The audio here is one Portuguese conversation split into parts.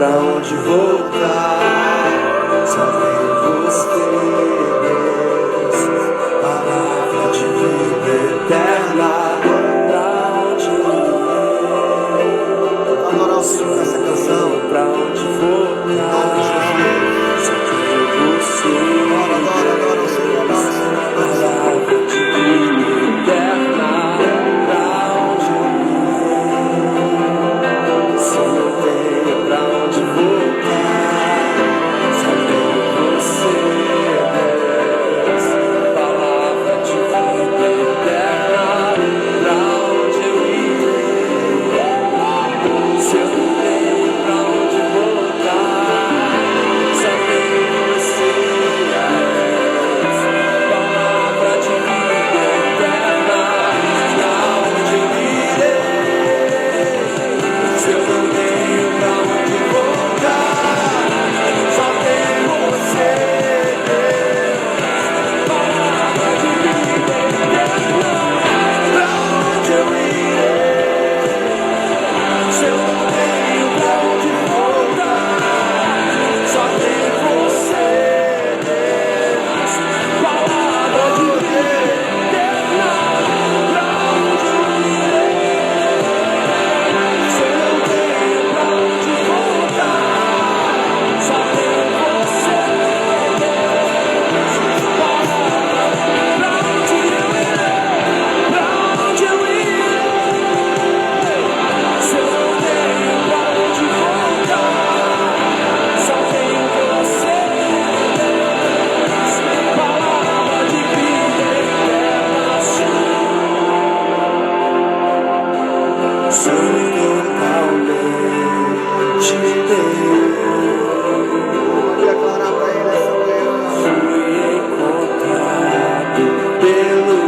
pra onde voltar. Só tem você, Deus, palavra de vida eterna. Pra onde eu ir? Adorar o Senhor nessa canção. Pra onde voltar? Só tem você. Adora o Senhor, adora o Senhor. Palavra de vida eterna. Pra onde eu ir? Se eu tenho pra onde voltar, só tem você, Deus. Palavra de vida eterna. Pra onde eu irei? Se eu não tenho pra onde voltar, só tem você, Deus. Palavra de vida eterna. Pra onde eu irei? Se eu não tenho pra onde voltar, só tem você, Deus. Palavra de vida eterna. Pra onde eu irei? Se eu não tenho pra onde voltar, só tem você, Deus. Palavra de vida eterna. Pra onde eu irei? Se eu não tenho pra onde voltar, só tem você, Deus. Palavra pra onde eu irei? Pra onde eu irei? Se eu não tenho pra onde voltar, só tem você, Deus. Palavra de vida eterna. Sou totalmente teu. Pode declarar pra ele essa manhã. Fui encontrado pelo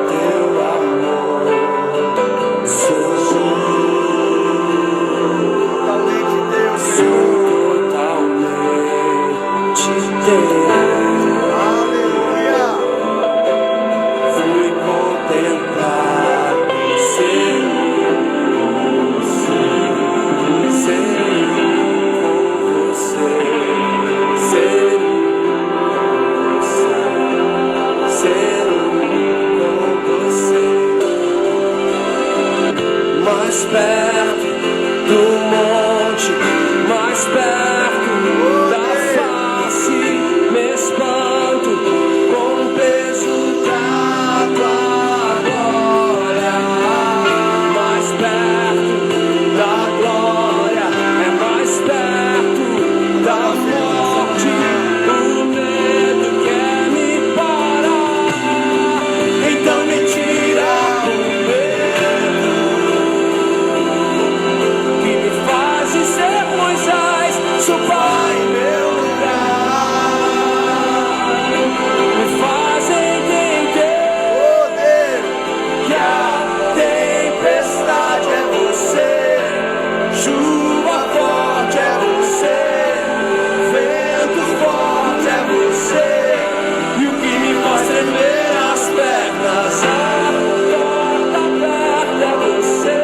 teu amor. Sou totalmente teu. Sou totalmente teu. Aleluia. Fui contemplado, ser com você. Mais perto do monte, mais perto da face, me espanto com o peso da tua glória. Mais perto da glória, é mais perto da morte. O medo quer me parar, então me tira o medo que me faz ser Moisés, subar em meu lugar. Me faz entender que a tempestade é você, chuva forte é você, vento forte é você, e o que me faz tremer as pernas, a porta aberta é você,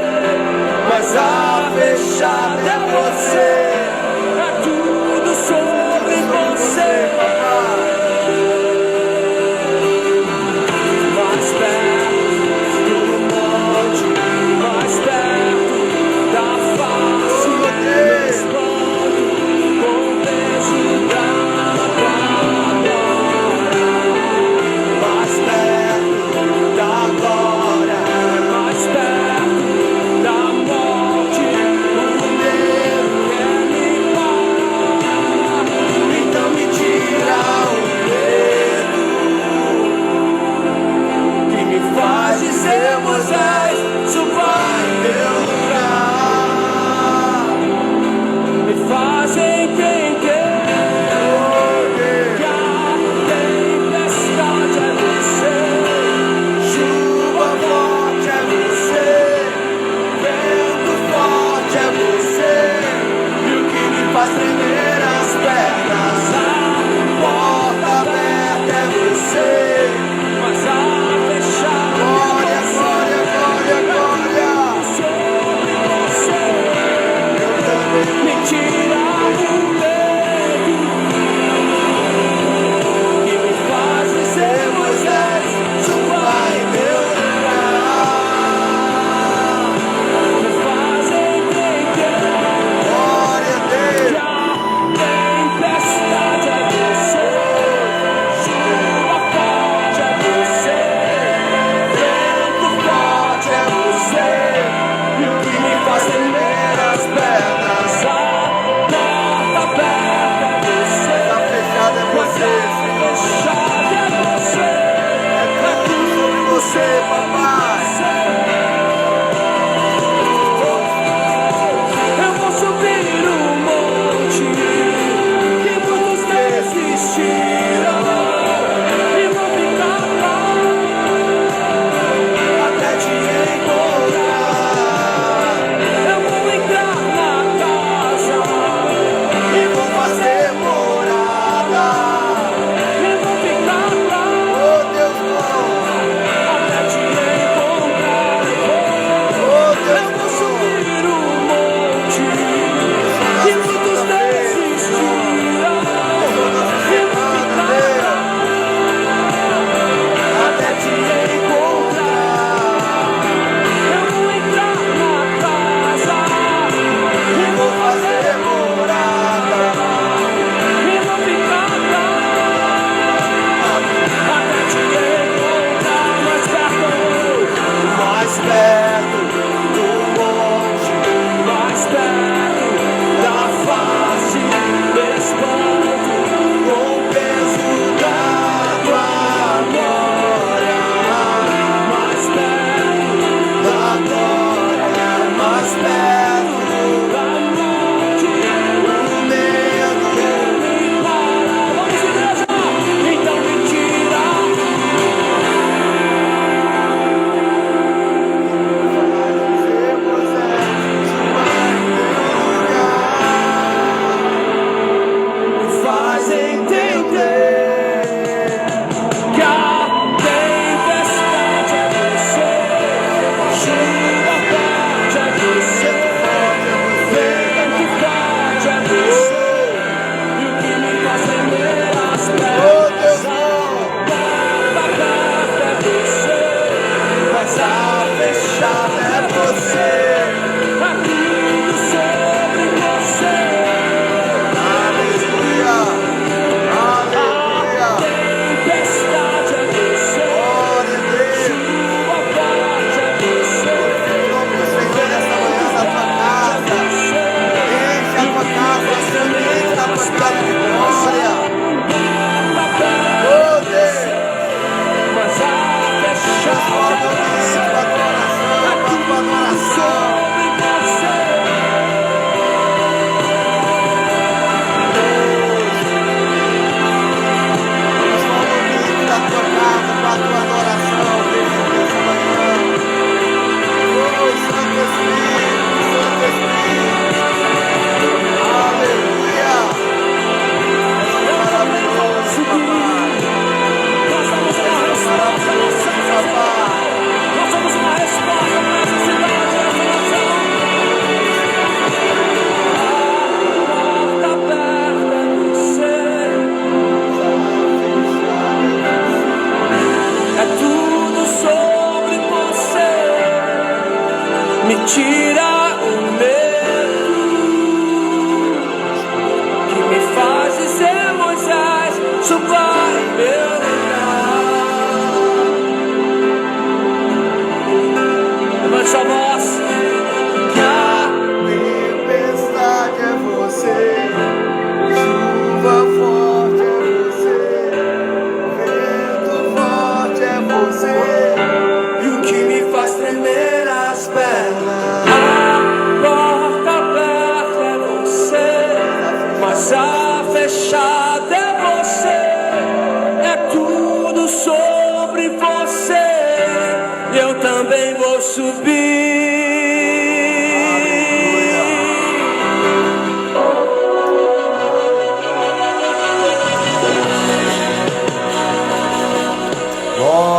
mas a fechada é você. É tudo sobre você, papai. Mais perto do monte, mais perto da face, me espanto com o peso da glória. Mais perto da glória, mais perto da morte. O medo quer me parar, então me tira o medo que me faz ser Moisés, subar em meu lugar. Me faz entender que a tempestade é você, chuva forte é você, vento forte é você, e o que me faz tremer as pernas, a porta aberta é você, mas a fechada é você. Glória, glória, glória. me tira o medo, que me faz dizer Moisés, suba em meu lugar. Levante sua voz. Que a Tempestade é você, chuva forte é você, vento forte é você, E o que me faz tremer as pernas, a porta aberta é você, mas a fechada é você. É tudo sobre você, e eu também vou subir.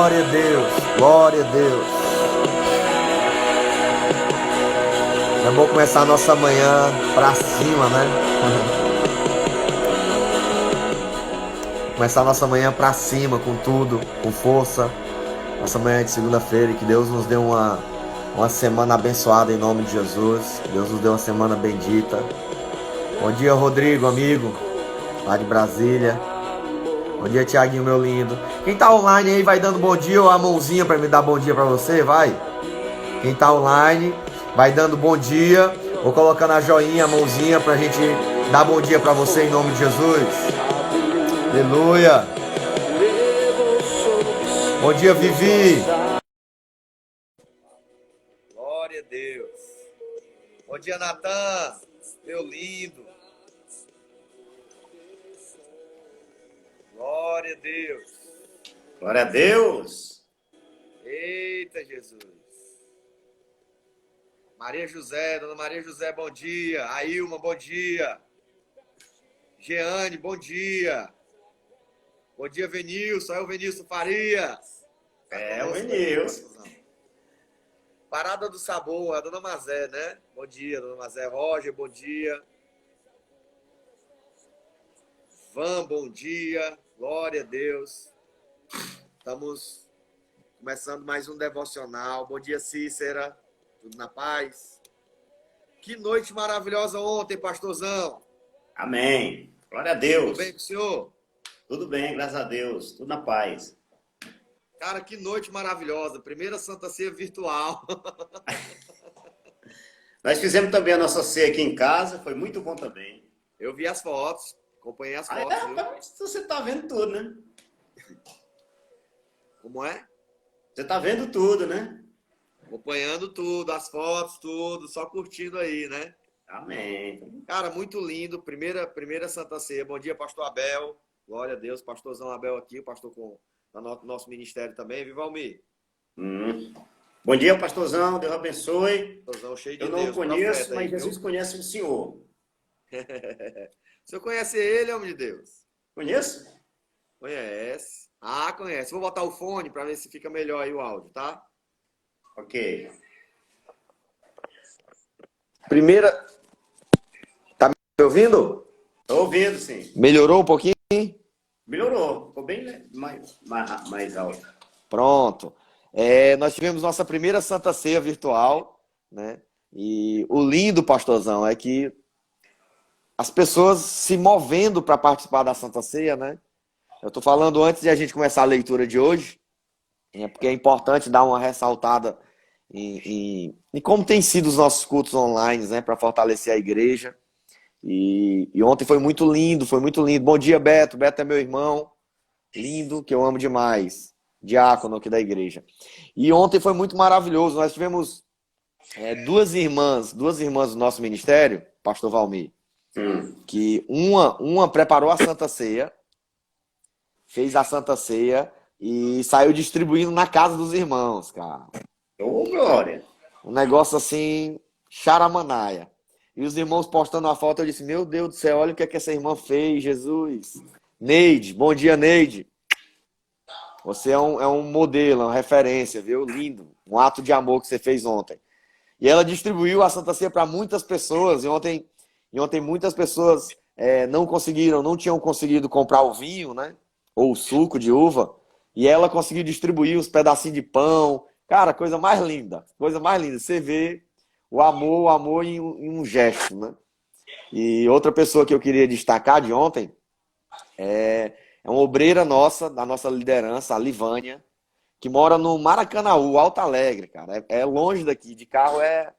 glória a Deus, glória a Deus. É bom começar a nossa manhã pra cima, né? Começar a nossa manhã pra cima, com tudo, com força. Nossa manhã de segunda-feira, e que Deus nos dê uma semana abençoada em nome de Jesus. Deus nos dê uma semana bendita. Bom dia, Rodrigo, amigo, lá de Brasília. Bom dia, Tiaguinho, meu lindo. Quem tá online aí vai dando bom dia ou a mãozinha pra me dar bom dia pra você, vai. Quem tá online vai dando bom dia ou colocando a joinha, a mãozinha pra gente dar bom dia pra você em nome de Jesus. Aleluia. Bom dia, Vivi. Glória a Deus. Bom dia, Natan, meu lindo. Glória a Deus. Glória a Deus. Eita, Jesus. Maria José, dona Maria José, bom dia. Ailma, bom dia. Jeane, bom dia. Bom dia, Venilson. É o Venilson Farias. É o Venilson. Parada do Sabor, a dona Mazé, né? Bom dia, dona Mazé. Roger, bom dia. Van, bom dia. Glória a Deus. Estamos começando mais um devocional. Bom dia, Cícera. Tudo na paz? Que noite maravilhosa ontem, pastorzão. Amém. Glória a Deus. Tudo bem com o senhor? Tudo bem, graças a Deus. Tudo na paz. Cara, que noite maravilhosa. Primeira Santa Ceia virtual. Nós fizemos também a nossa ceia aqui em casa. Foi muito bom também. Eu vi as fotos. Acompanhei as fotos, viu? Você tá vendo tudo, né? Como é? Você tá vendo tudo, né? Acompanhando tudo, as fotos, tudo. Só curtindo aí, né? Amém. Cara, muito lindo. Primeira Santa Ceia. Bom dia, pastor Abel. Glória a Deus. Pastorzão Abel aqui. O pastor com nosso ministério também. Viva Almir. Bom dia, pastorzão. Deus abençoe. Pastorzão cheio de Eu não Deus. o conheço, Profeta mas aí, viu? Jesus conhece o Senhor. O senhor conhece ele, homem de Deus? Conheço? Conhece. Ah, conhece. Vou botar o fone para ver se fica melhor aí o áudio, tá? Ok. Primeira. Tá me ouvindo? Tô ouvindo, sim. Melhorou um pouquinho? Melhorou. Ficou bem, né? mais alto. Pronto. Nós tivemos nossa primeira Santa Ceia virtual, né? E o lindo, pastorzão, é que as pessoas se movendo para participar da Santa Ceia, né? Eu estou falando antes de a gente começar a leitura de hoje, porque é importante dar uma ressaltada em como tem sido os nossos cultos online, né? Para fortalecer a igreja. E ontem foi muito lindo, foi muito lindo. Bom dia, Beto. Beto é meu irmão, lindo, que eu amo demais. Diácono aqui da igreja. E ontem foi muito maravilhoso. Nós tivemos duas irmãs do nosso ministério, pastor Valmir, que uma preparou a Santa Ceia, fez a Santa Ceia e saiu distribuindo na casa dos irmãos, cara. Ô, glória. Um negócio assim, charamanaia. E os irmãos postando a foto, eu disse, meu Deus do céu, olha o que essa irmã fez, Jesus. Neide, bom dia, Neide. Você é um modelo, uma referência, viu? Lindo. Um ato de amor que você fez ontem. E ela distribuiu a Santa Ceia para muitas pessoas. E ontem muitas pessoas não tinham conseguido comprar o vinho, né? Ou o suco de uva. E ela conseguiu distribuir os pedacinhos de pão. Cara, coisa mais linda. Coisa mais linda. Você vê o amor em um gesto, né? E outra pessoa que eu queria destacar de ontem é uma obreira nossa, da nossa liderança, a Livânia, que mora no Maracanaú, Alto Alegre, cara. É longe daqui, de carro é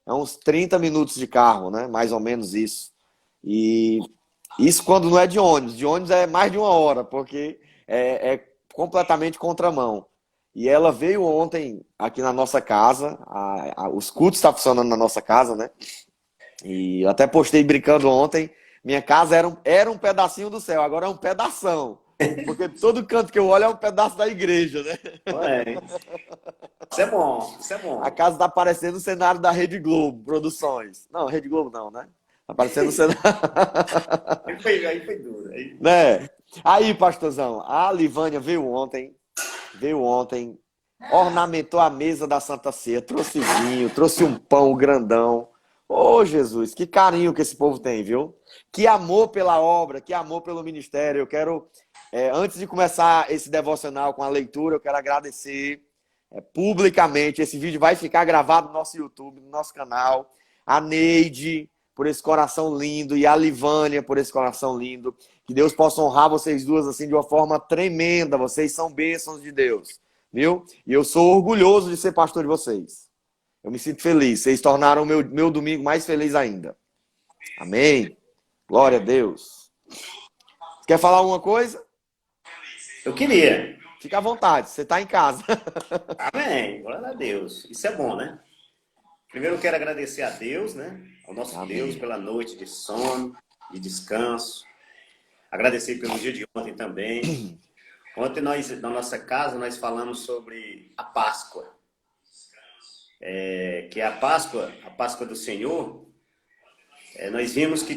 uns 30 minutos de carro, né? Mais ou menos isso. E isso quando não é de ônibus é mais de uma hora, porque é completamente contramão. E ela veio ontem aqui na nossa casa, os cultos estão funcionando na nossa casa, né? E eu até postei brincando ontem, minha casa era um pedacinho do céu, agora é um pedação. Porque todo canto que eu olho é um pedaço da igreja, né? É. Isso é bom, isso é bom. A casa tá parecendo o cenário da Rede Globo, Produções. Não, Rede Globo não, né? Tá parecendo o cenário. Aí foi duro. Aí... Né? Aí, pastorzão, a Livânia veio ontem, ornamentou a mesa da Santa Ceia, trouxe vinho, trouxe um pão grandão. Ô, Jesus, que carinho que esse povo tem, viu? Que amor pela obra, que amor pelo ministério. Eu quero, antes de começar esse devocional com a leitura, eu quero agradecer publicamente. Esse vídeo vai ficar gravado no nosso YouTube, no nosso canal. A Neide, por esse coração lindo, e a Livânia, por esse coração lindo. Que Deus possa honrar vocês duas assim de uma forma tremenda. Vocês são bênçãos de Deus, viu? E eu sou orgulhoso de ser pastor de vocês. Eu me sinto feliz. Vocês tornaram o meu domingo mais feliz ainda. Amém. Glória a Deus. Quer falar alguma coisa? Eu queria. Fica à vontade, você está em casa. Amém. Glória a Deus. Isso é bom, né? Primeiro eu quero agradecer a Deus, né? Ao nosso Amém. Deus pela noite de sono, de descanso. Agradecer pelo dia de ontem também. Ontem na nossa casa, nós falamos sobre a Páscoa. Que é a Páscoa do Senhor. Nós vimos que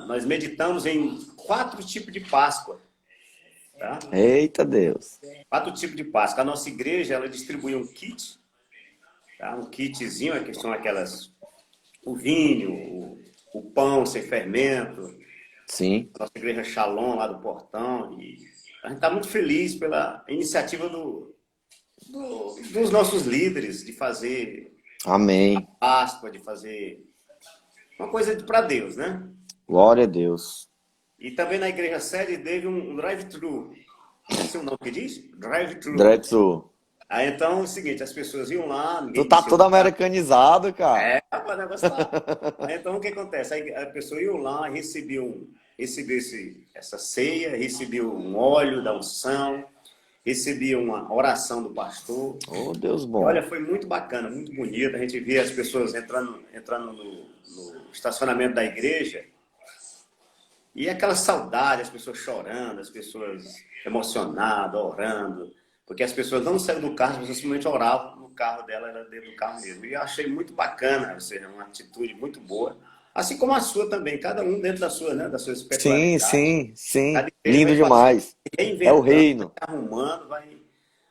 nós meditamos em 4 tipos de Páscoa. Tá? Eita Deus. 4 tipos de Páscoa. A nossa igreja, ela distribui um kit, tá? Um kitzinho, que são o vinho, o pão sem fermento. Sim. Nossa igreja Shalom, lá do Portão. E a gente está muito feliz pela iniciativa dos nossos líderes de fazer Amém. a Páscoa, de fazer uma coisa para Deus, né? Glória a Deus. E também na igreja sede teve um drive-thru. Esse é o nome que diz? Drive-thru. Drive-thru. Aí então é o seguinte, as pessoas iam lá... Tu tá todo americanizado, cara. Rapaz, o negócio tá... Aí então o que acontece? Aí a pessoa ia lá, recebia essa ceia, recebia um óleo da unção, recebia uma oração do pastor. Oh, Deus bom. Olha, foi muito bacana, muito bonito. A gente via as pessoas entrando no estacionamento da igreja e aquela saudade, as pessoas chorando, as pessoas emocionadas, orando, porque as pessoas não saíram do carro, as pessoas simplesmente oravam no carro dela, era dentro do carro mesmo. E eu achei muito bacana, ou seja, uma atitude muito boa. Assim como a sua também, cada um dentro da sua, né, da sua espiritualidade. Sim. Cada igreja Lindo vai demais. É o reino. vai arrumando,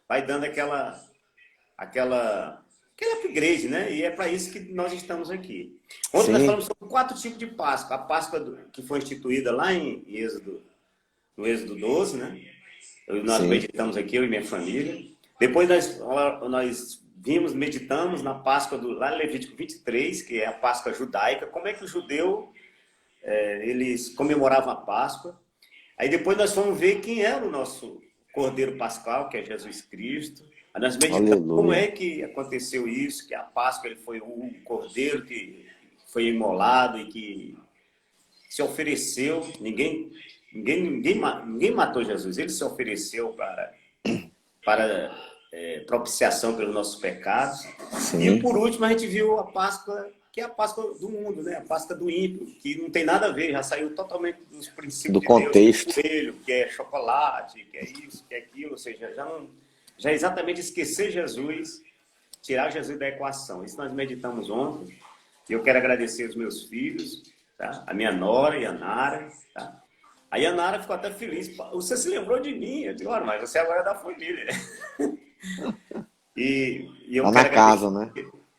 vai dando aquela upgrade, né? E é para isso que nós estamos aqui. Ontem nós falamos sobre 4 tipos de Páscoa. A Páscoa que foi instituída lá no Êxodo 12, né? Nós meditamos aqui, eu e minha família. Depois nós meditamos na Páscoa lá em Levítico 23, que é a Páscoa judaica. Como é que o judeu, eles comemoravam a Páscoa. Aí depois nós fomos ver quem era o nosso Cordeiro Pascal, que é Jesus Cristo. Aí nós meditamos como é que aconteceu isso, que a Páscoa ele foi o Cordeiro que foi imolado e que se ofereceu. Ninguém matou Jesus, ele se ofereceu para propiciação pelos nossos pecados. Sim. E por último a gente viu a Páscoa, que é a Páscoa do mundo, né? A Páscoa do ímpio, que não tem nada a ver, já saiu totalmente dos princípios do contexto. Deus, que é chocolate, que é isso, que é aquilo, ou seja, já exatamente esquecer Jesus, tirar Jesus da equação. Isso nós meditamos ontem. E eu quero agradecer os meus filhos, tá? A minha nora e a Nara, tá? Aí a Nara ficou até feliz. Você se lembrou de mim? Eu digo, mas você agora é da família. E eu tá quero na casa, né?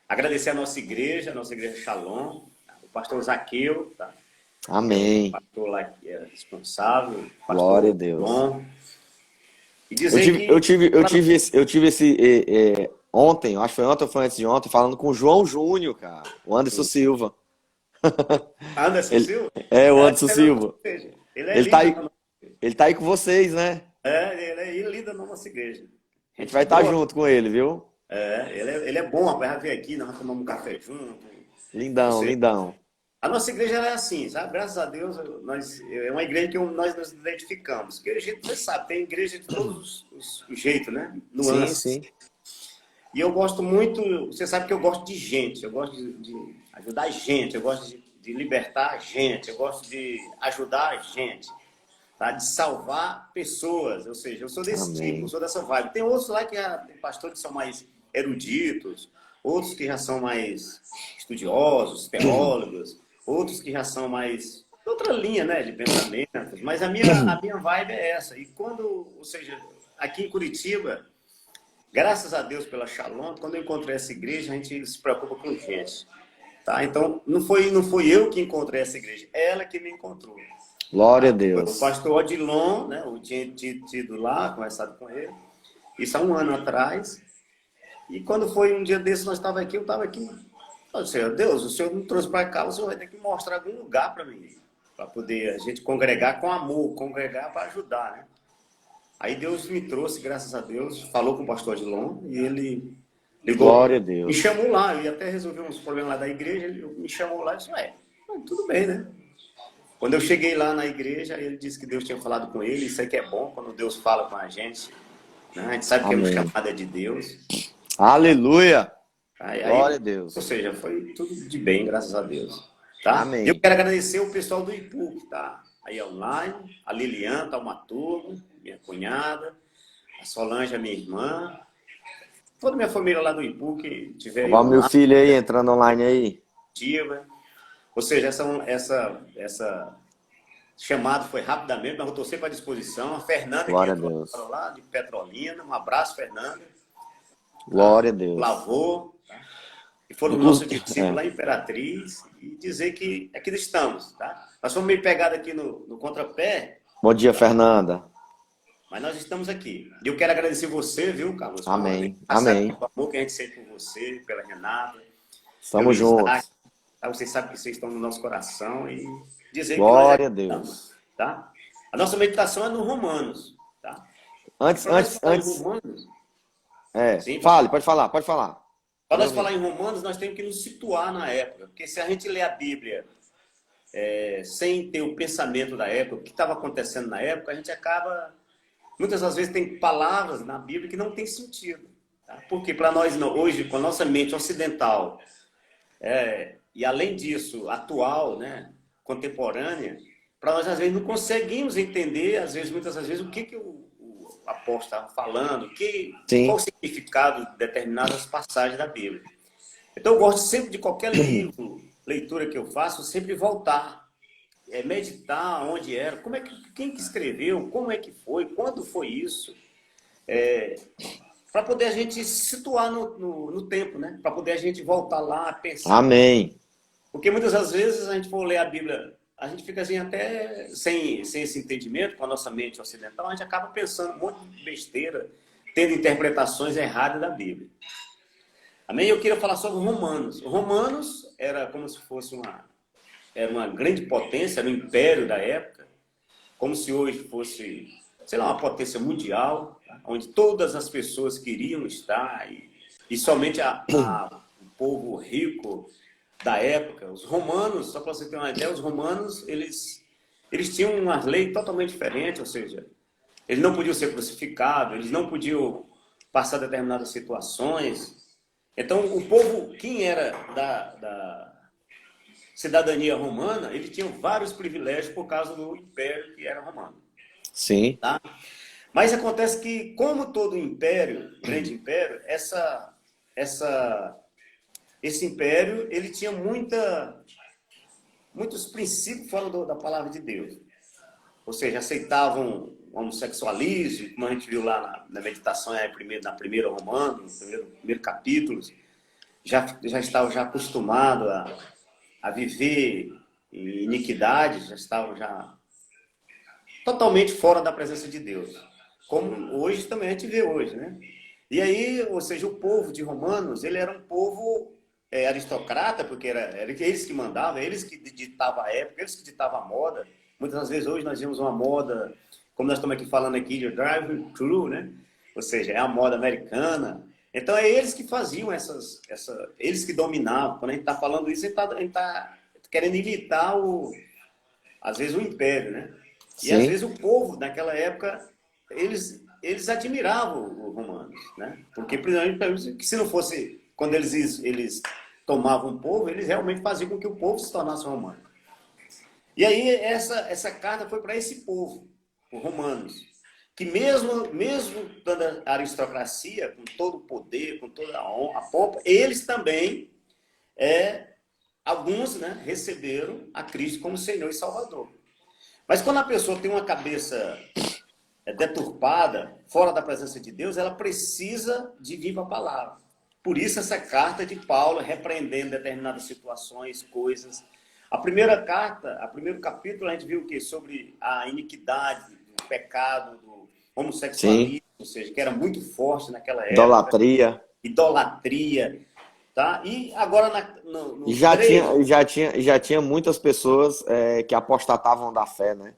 Agradecer a nossa igreja Shalom, o pastor Zaqueu, tá? Amém. O pastor lá que é responsável. Glória a Deus. Bom. E dizer eu tive ontem, acho que foi ontem ou foi antes de ontem, falando com o João Júnior, cara. O Anderson Silva. Anderson Ele, Silva? o É, Anderson Silva. ele é Ele tá líder aí, da nossa, ele tá aí com vocês, né? ele é líder da nossa igreja. A gente Gente vai estar boa. junto com ele, viu? Ele é bom, rapaz. Já veio aqui, nós tomamos um café junto. Lindão, Você, lindão. a nossa igreja ela é assim, sabe? Graças a Deus, é uma igreja que nós nos identificamos. Porque a gente, você sabe, tem igreja de todos os jeitos, né? Sim, Nuances. sim. E eu gosto muito, você sabe que eu gosto de gente, eu gosto de ajudar a gente, eu gosto de libertar a gente, eu gosto de ajudar a gente, tá? De salvar pessoas, ou seja, eu sou desse tipo, eu Amém. sou dessa vibe. Tem outros lá que tem pastores que são mais eruditos, outros que já são mais estudiosos, teólogos, outros que já são mais outra linha, né, de pensamentos, mas a minha vibe é essa. E quando, ou seja, aqui em Curitiba, graças a Deus pela Shalom, quando eu encontrei essa igreja, a gente se preocupa com gente, tá? Então, não foi eu que encontrei essa igreja, ela que me encontrou. Glória a Foi o Deus. pastor Odilon, né? Eu tinha tido lá, conversado com ele, isso há um ano atrás. E quando foi um dia desse, eu estava aqui. Eu disse, Deus, o Senhor me trouxe para cá, o Senhor vai ter que mostrar algum lugar para mim, para poder a gente congregar com amor, congregar para ajudar, né? Aí Deus me trouxe, graças a Deus, falou com o pastor Odilon e ele ligou, Glória a me Deus. chamou lá, eu ia até resolver uns problemas lá da igreja, ele me chamou lá e disse, tudo bem, né? Quando eu cheguei lá na igreja, ele disse que Deus tinha falado com ele, isso aí que é bom, quando Deus fala com a gente, né? A gente sabe que é uma Amém. chamada de Deus. Aleluia. Aí, Glória a ou Deus. seja, foi tudo de bem, graças a Deus. Tá? Eu Amém. quero agradecer o pessoal do IPUC, tá? Aí online, a Lilian, Taumaturgo, minha cunhada, a Solange, a minha irmã, toda a minha família lá do IPUC tiver aí Ó, meu online, filho aí entrando online aí. ativa. Ou seja, essa chamada foi rapidamente, mas eu estou sempre à disposição. A Fernanda que Glória a entrou Deus. lá de Petrolina, um abraço, Fernanda. Tá? Glória a Deus. Lavô, tá? Que foram nossos discípulos lá em Imperatriz, e dizer que aqui estamos, tá? Nós fomos meio pegados aqui no contrapé, Bom dia, Fernanda. mas nós estamos aqui. E eu quero agradecer você, viu, Carlos? Amém. Por sabe Amém. o amor que a gente sente por você, pela Renata, Estamos pelo Isaac, juntos. tá? Vocês sabem que vocês estão no nosso coração e dizer que nós Glória a aqui Deus. estamos, tá? A nossa meditação é no Romanos, tá? Antes, Para nós antes, falar em antes. Romanos, sim, Fale, pode falar, pode falar. para Pode nós ouvir. falar em Romanos, nós temos que nos situar na época, porque se a gente lê a Bíblia sem ter o pensamento da época, o que estava acontecendo na época, a gente acaba, muitas das vezes tem palavras na Bíblia que não tem sentido. Tá? Porque para nós, não, hoje, com a nossa mente ocidental, e além disso, atual, né, contemporânea, para nós às vezes não conseguimos entender, muitas das vezes, o que o apóstolo estava falando, qual Sim. o significado de determinadas passagens da Bíblia. Então eu gosto sempre de qualquer livro, leitura que eu faço, sempre voltar, meditar onde era, quem que escreveu, como é que foi, quando foi isso, para poder a gente se situar no tempo, né? Para poder a gente voltar lá, pensar. Amém. Porque muitas das vezes a gente for ler a Bíblia, a gente fica assim até sem esse entendimento, com a nossa mente ocidental, a gente acaba pensando um monte de besteira, tendo interpretações erradas da Bíblia. Amém? Eu queria falar sobre Romanos. Romanos era como se fosse uma grande potência, era um império da época, como se hoje fosse, sei lá, uma potência mundial, tá? Onde todas as pessoas queriam estar e somente o povo rico da época, os romanos, só para você ter uma ideia, os romanos, eles tinham uma lei totalmente diferente, ou seja, eles não podiam ser crucificados, eles não podiam passar determinadas situações. Então, o povo, quem era da cidadania romana, ele tinha vários privilégios por causa do império que era romano. Sim. Tá? Mas acontece que, como todo império, grande império, esse império, ele tinha muitos princípios fora da palavra de Deus. Ou seja, aceitavam o homossexualismo, como a gente viu lá na meditação, na primeira Romano, no primeiro capítulo, já estavam já acostumados a viver em iniquidade, já estavam já totalmente fora da presença de Deus. Como hoje também a gente vê hoje, né? E aí, ou seja, o povo de Romanos, ele era um povo aristocrata, porque era eles que mandavam, eles que ditavam a época, eles que ditavam a moda. Muitas das vezes hoje nós vemos uma moda, como nós estamos aqui falando aqui, de drive-thru, né? Ou seja, é a moda americana. Então, é eles que faziam eles que dominavam. Quando a gente está falando isso, a gente tá querendo imitar, às vezes, o império, né? E, Sim. às vezes, o povo, naquela época, eles admiravam os romanos, né? Porque, principalmente, se não fosse... Quando eles tomavam o povo, eles realmente faziam com que o povo se tornasse romano. E aí, essa carta foi para esse povo, os romanos, que mesmo dando a aristocracia, com todo o poder, com toda a pompa, eles também, alguns, né, receberam a Cristo como Senhor e Salvador. Mas quando a pessoa tem uma cabeça deturpada, fora da presença de Deus, ela precisa de vir para a palavra. Por isso essa carta de Paulo repreendendo determinadas situações, coisas. A primeira carta, o primeiro capítulo, a gente viu o quê? Sobre a iniquidade, o pecado, do homossexualismo, sim, ou seja, que era muito forte naquela época. Idolatria. Tá? E agora no já tinha muitas pessoas que apostatavam da fé, né?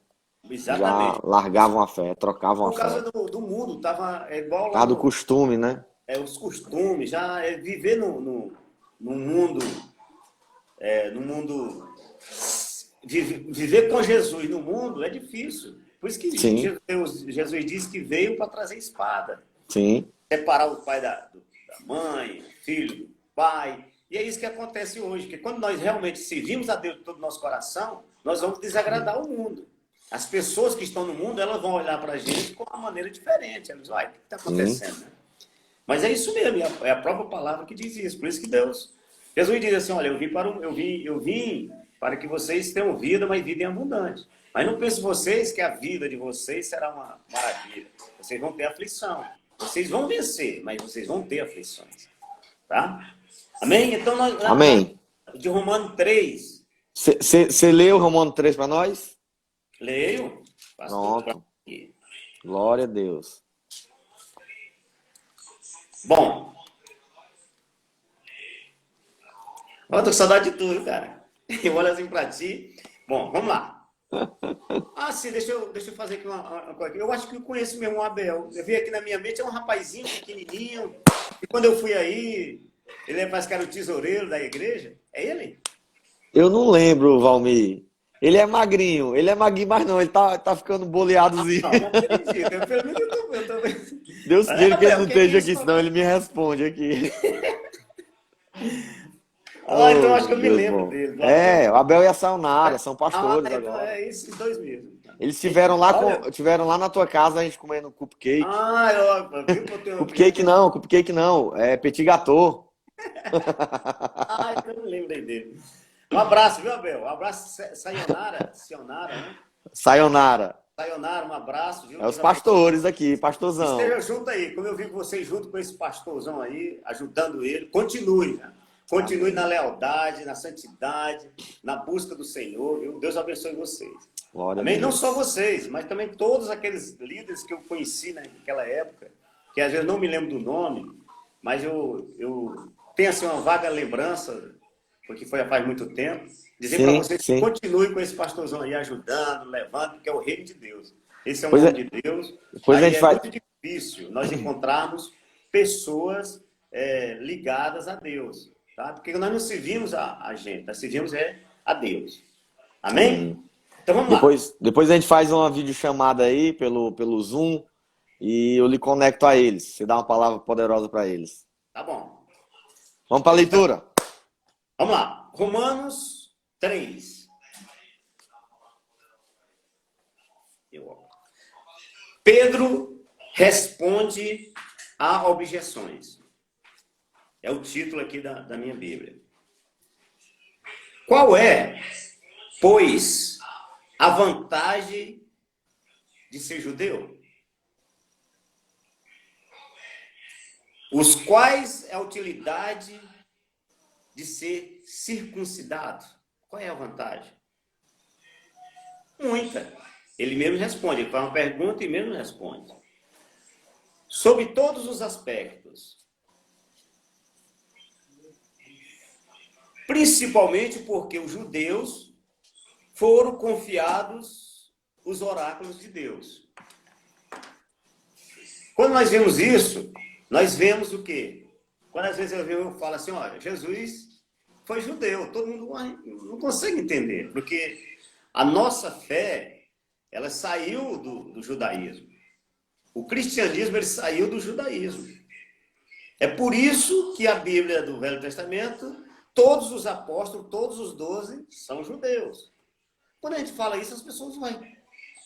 Exatamente. Já largavam a fé, trocavam a fé. Por causa do mundo, estava igual lá. Por causa do costume, né? Os costumes, já viver no mundo, viver com Jesus no mundo é difícil. Por isso que Jesus disse que veio para trazer espada. Sim. Separar o pai da mãe, o filho do pai. E é isso que acontece hoje, que quando nós realmente servimos a Deus de todo o nosso coração, nós vamos desagradar o mundo. As pessoas que estão no mundo, elas vão olhar para a gente com uma maneira diferente. Elas vão, o que está acontecendo? Sim. Mas é isso mesmo, é a própria palavra que diz isso. Por isso que Jesus diz assim, olha, eu vim para que vocês tenham vida, mas vida em abundante. Mas não pense vocês que a vida de vocês será uma maravilha. Vocês vão ter aflição. Vocês vão vencer, mas vocês vão ter aflições. Tá? Amém? Então, Amém. De Romano 3. Você leu Romano 3 para nós? Leio. Pronto. Glória a Deus. Bom. Eu tô com saudade de tudo, cara. Eu olho assim pra ti. Bom, vamos lá. Sim, deixa eu fazer aqui uma coisa. Eu acho que eu conheço mesmo o Abel. Eu vi aqui na minha mente, é um rapazinho pequenininho. E quando eu fui aí, ele parece que era o tesoureiro da igreja. É ele? Eu não lembro, Valmir. Ele é magrinho, mas não, ele tá ficando boleadozinho. Não acredito. Pelo menos eu tô vendo. Deus queira que ele não esteja aqui, senão ele me responde aqui. Então eu acho que eu me lembro dele. O Abel e a Sayonara são pastores agora. É esses dois mesmo. Eles tiveram lá na tua casa, a gente comendo cupcake. Cupcake não, é petit gâteau. Eu não lembrei dele. Um abraço, viu, Abel? Um abraço, Sayonara, né? Sayonara, um abraço, viu? Os pastores aqui, pastorzão. Esteja junto aí, como eu vi vocês junto com esse pastorzão aí, ajudando ele, continue, né? Continue na lealdade, na santidade, na busca do Senhor, viu? Deus abençoe vocês. Glória Amém? a Deus. Não só vocês, mas também todos aqueles líderes que eu conheci naquela época, que às vezes não me lembro do nome, mas eu tenho assim uma vaga lembrança, porque foi faz muito tempo, dizer para vocês que continue com esse pastorzão aí, ajudando, levando, porque é o reino de Deus. Esse é um nome de Deus. Muito difícil nós encontrarmos pessoas ligadas a Deus. Tá? Porque nós não servimos a gente, nós servimos a Deus. Amém? Então vamos lá. Depois a gente faz uma videochamada aí pelo Zoom e eu lhe conecto a eles. Você dá uma palavra poderosa para eles. Tá bom. Vamos para a leitura. Vamos lá. Romanos 3. Pedro responde a objeções. É o título aqui da minha Bíblia. Qual é, pois, a vantagem de ser judeu? Os quais é a utilidade de ser circuncidado? Qual é a vantagem? Muita. Ele mesmo responde, ele faz uma pergunta e mesmo responde. Sobre todos os aspectos. Deus. Principalmente porque os judeus foram confiados os oráculos de Deus. Quando nós vemos isso, nós vemos o quê? Quando às vezes eu falo assim, olha, Jesus foi judeu, todo mundo não consegue entender, porque a nossa fé, ela saiu do judaísmo. O cristianismo, ele saiu do judaísmo. É por isso que a Bíblia do Velho Testamento, todos os apóstolos, todos os 12 são judeus. Quando a gente fala isso, as pessoas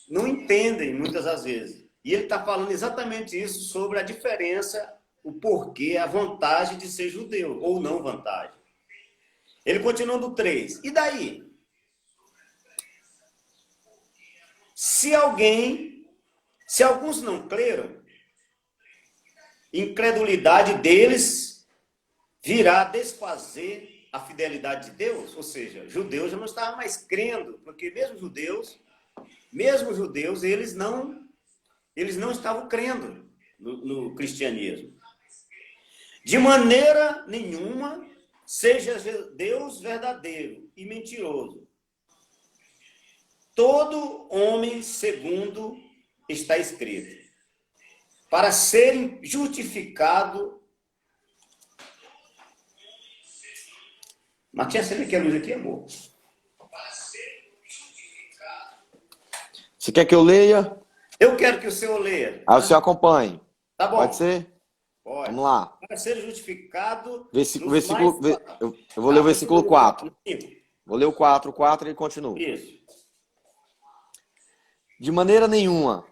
não entendem muitas das vezes. E ele está falando exatamente isso sobre a diferença, o porquê, a vantagem de ser judeu, ou não vantagem. Ele continua no 3. E daí? Se alguns não creram, incredulidade deles virá desfazer a fidelidade de Deus. Ou seja, judeus já não estavam mais crendo, porque mesmo judeus, eles não estavam crendo no cristianismo. De maneira nenhuma, seja Deus verdadeiro e mentiroso. Todo homem segundo está escrito, para serem justificado. Matias, você quer a luz aqui, amor? Você quer que eu leia? Eu quero que o senhor leia. Aí o senhor acompanhe. Tá bom. Pode ser? Pode. Vamos lá. Para ser justificado. Eu vou ler o versículo 4. Vou ler o 4 e continuo. Isso. De maneira nenhuma,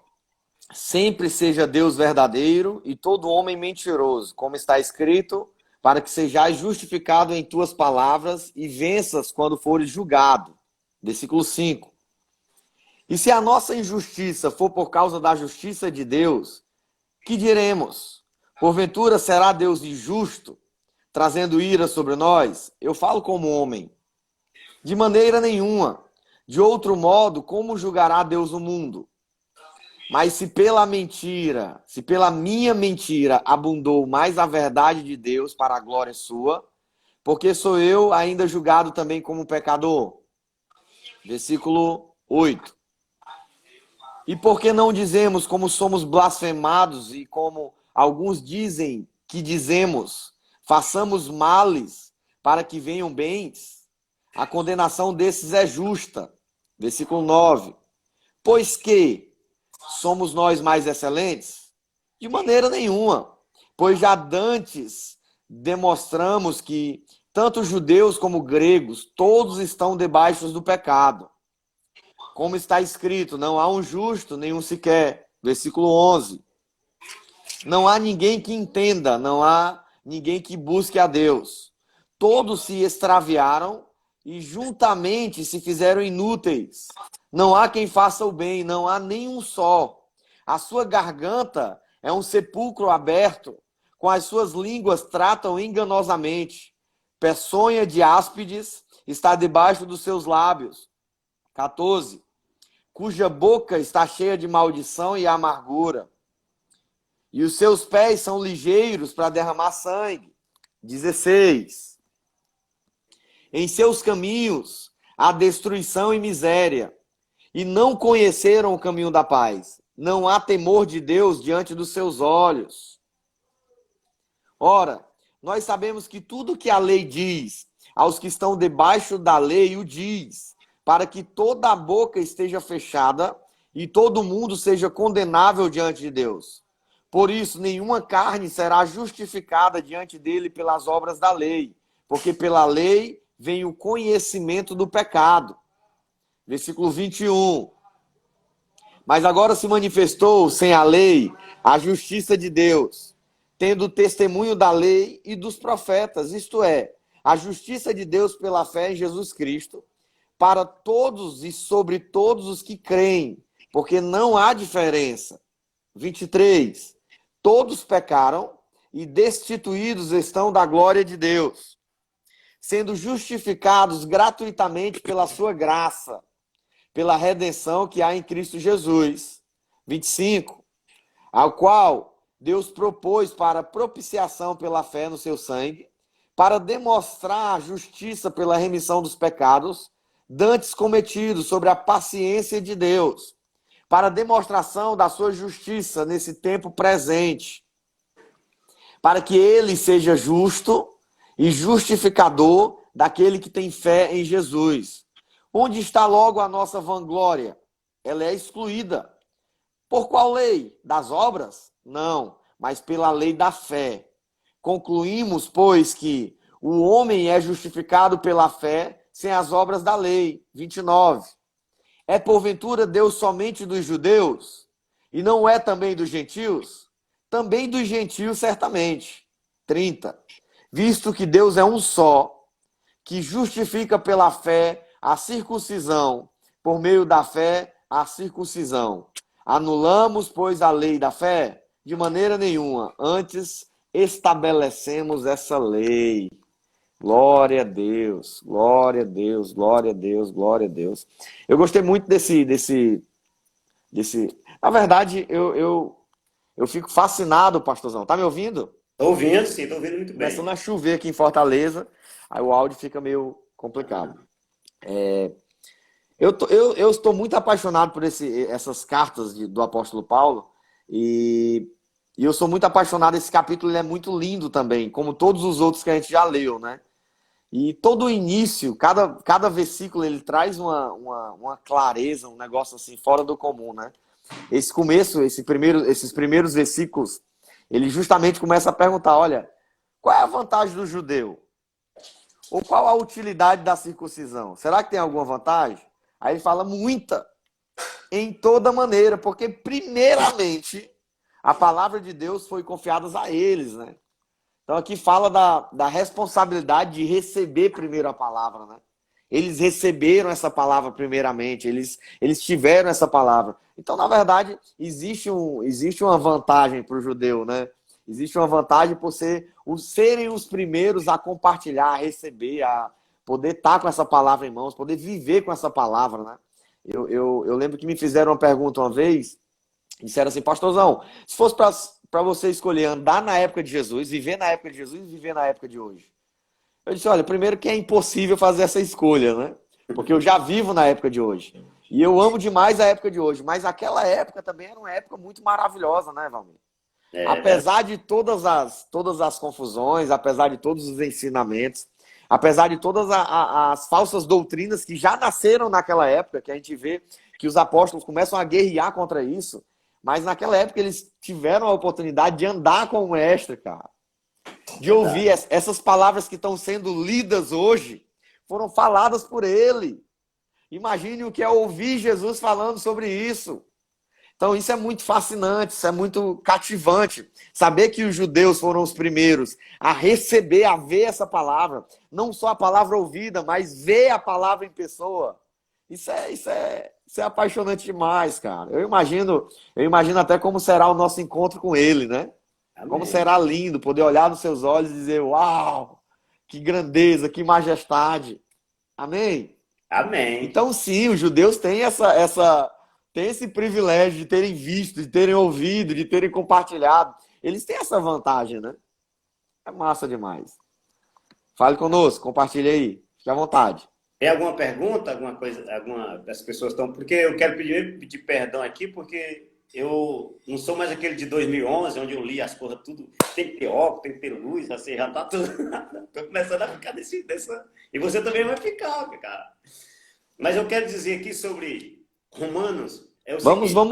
sempre seja Deus verdadeiro e todo homem mentiroso, como está escrito, para que sejais justificado em tuas palavras e venças quando fores julgado. Versículo 5. E se a nossa injustiça for por causa da justiça de Deus, que diremos? Porventura será Deus injusto, trazendo ira sobre nós? Eu falo como homem. De maneira nenhuma. De outro modo, como julgará Deus o mundo? Mas se pela minha mentira abundou mais a verdade de Deus para a glória sua, porque sou eu ainda julgado também como pecador. Versículo 8. E por que não dizemos como somos blasfemados e como alguns dizem que dizemos, façamos males para que venham bens? A condenação desses é justa. Versículo 9. Pois que somos nós mais excelentes? De maneira nenhuma. Pois já dantes demonstramos que tanto judeus como gregos, todos estão debaixo do pecado. Como está escrito, não há um justo, nenhum sequer. Versículo 11. Não há ninguém que entenda, não há ninguém que busque a Deus. Todos se extraviaram e juntamente se fizeram inúteis. Não há quem faça o bem, não há nenhum só. A sua garganta é um sepulcro aberto, com as suas línguas tratam enganosamente. Peçonha de áspides está debaixo dos seus lábios. 14. Cuja boca está cheia de maldição e amargura. E os seus pés são ligeiros para derramar sangue. 16. Em seus caminhos há destruição e miséria, e não conheceram o caminho da paz. Não há temor de Deus diante dos seus olhos. Ora, nós sabemos que tudo que a lei diz, aos que estão debaixo da lei o diz, para que toda a boca esteja fechada e todo mundo seja condenável diante de Deus. Por isso, nenhuma carne será justificada diante dele pelas obras da lei, porque pela lei vem o conhecimento do pecado. Versículo 21. Mas agora se manifestou sem a lei a justiça de Deus, tendo testemunho da lei e dos profetas, isto é, a justiça de Deus pela fé em Jesus Cristo, para todos e sobre todos os que creem, porque não há diferença. 23. Todos pecaram e destituídos estão da glória de Deus, sendo justificados gratuitamente pela sua graça, pela redenção que há em Cristo Jesus. 25. Ao qual Deus propôs para propiciação pela fé no seu sangue, para demonstrar a justiça pela remissão dos pecados dantes cometidos sobre a paciência de Deus, para demonstração da sua justiça nesse tempo presente, para que ele seja justo e justificador daquele que tem fé em Jesus. Onde está logo a nossa vanglória? Ela é excluída. Por qual lei? Das obras? Não, mas pela lei da fé. Concluímos, pois, que o homem é justificado pela fé sem as obras da lei. 29. É porventura Deus somente dos judeus? E não é também dos gentios? Também dos gentios, certamente. 30. Visto que Deus é um só, que justifica pela fé a circuncisão, por meio da fé a circuncisão. Anulamos, pois, a lei da fé? De maneira nenhuma. Antes, estabelecemos essa lei. Glória a Deus, glória a Deus, glória a Deus, glória a Deus. Eu gostei muito desse... Na verdade, eu fico fascinado, pastorzão. Tá me ouvindo? Tô ouvindo, sim, tô ouvindo muito bem. Começando a chover aqui em Fortaleza, aí o áudio fica meio complicado. Eu estou muito apaixonado por essas cartas do apóstolo Paulo, e eu sou muito apaixonado. Esse capítulo ele é muito lindo também, como todos os outros que a gente já leu, né? E todo o início, cada versículo, ele traz uma clareza, um negócio assim, fora do comum, né? Esse começo, esses primeiros versículos, ele justamente começa a perguntar, olha, qual é a vantagem do judeu? Ou qual a utilidade da circuncisão? Será que tem alguma vantagem? Aí ele fala muita, em toda maneira, porque primeiramente a palavra de Deus foi confiada a eles, né? Então aqui fala da responsabilidade de receber primeiro a palavra, né? Eles receberam essa palavra primeiramente, eles tiveram essa palavra. Então, na verdade, existe uma vantagem para o judeu, né? Existe uma vantagem por serem os primeiros a compartilhar, a receber, a poder estar com essa palavra em mãos, poder viver com essa palavra, né? Eu lembro que me fizeram uma pergunta uma vez, disseram assim, pastorzão, se fosse para você escolher andar na época de Jesus, viver na época de Jesus e viver na época de hoje. Eu disse, olha, primeiro que é impossível fazer essa escolha, né? Porque eu já vivo na época de hoje. E eu amo demais a época de hoje. Mas aquela época também era uma época muito maravilhosa, né, Valmir? Apesar de todas as confusões, apesar de todos os ensinamentos, apesar de todas as falsas doutrinas que já nasceram naquela época, que a gente vê que os apóstolos começam a guerrear contra isso, mas naquela época eles tiveram a oportunidade de andar com o mestre, cara. De ouvir essas palavras que estão sendo lidas hoje, foram faladas por ele. Imagine o que é ouvir Jesus falando sobre isso. Então isso é muito fascinante, isso é muito cativante. Saber que os judeus foram os primeiros a receber, a ver essa palavra. Não só a palavra ouvida, mas ver a palavra em pessoa. Isso é apaixonante demais, cara. Eu imagino até como será o nosso encontro com ele, né? Amém. Como será lindo poder olhar nos seus olhos e dizer, uau, que grandeza, que majestade. Amém? Amém. Então, sim, os judeus têm esse privilégio de terem visto, de terem ouvido, de terem compartilhado. Eles têm essa vantagem, né? É massa demais. Fale conosco, compartilhe aí. Fique à vontade. Tem alguma pergunta, alguma coisa, alguma das pessoas estão... Porque eu quero pedir perdão aqui, porque eu não sou mais aquele de 2011, onde eu li as coisas tudo, tem que ter óculos, tem que ter luz, assim, já tá tudo... Tô começando a ficar dessa... E você também vai ficar, cara. Mas eu quero dizer aqui sobre Romanos...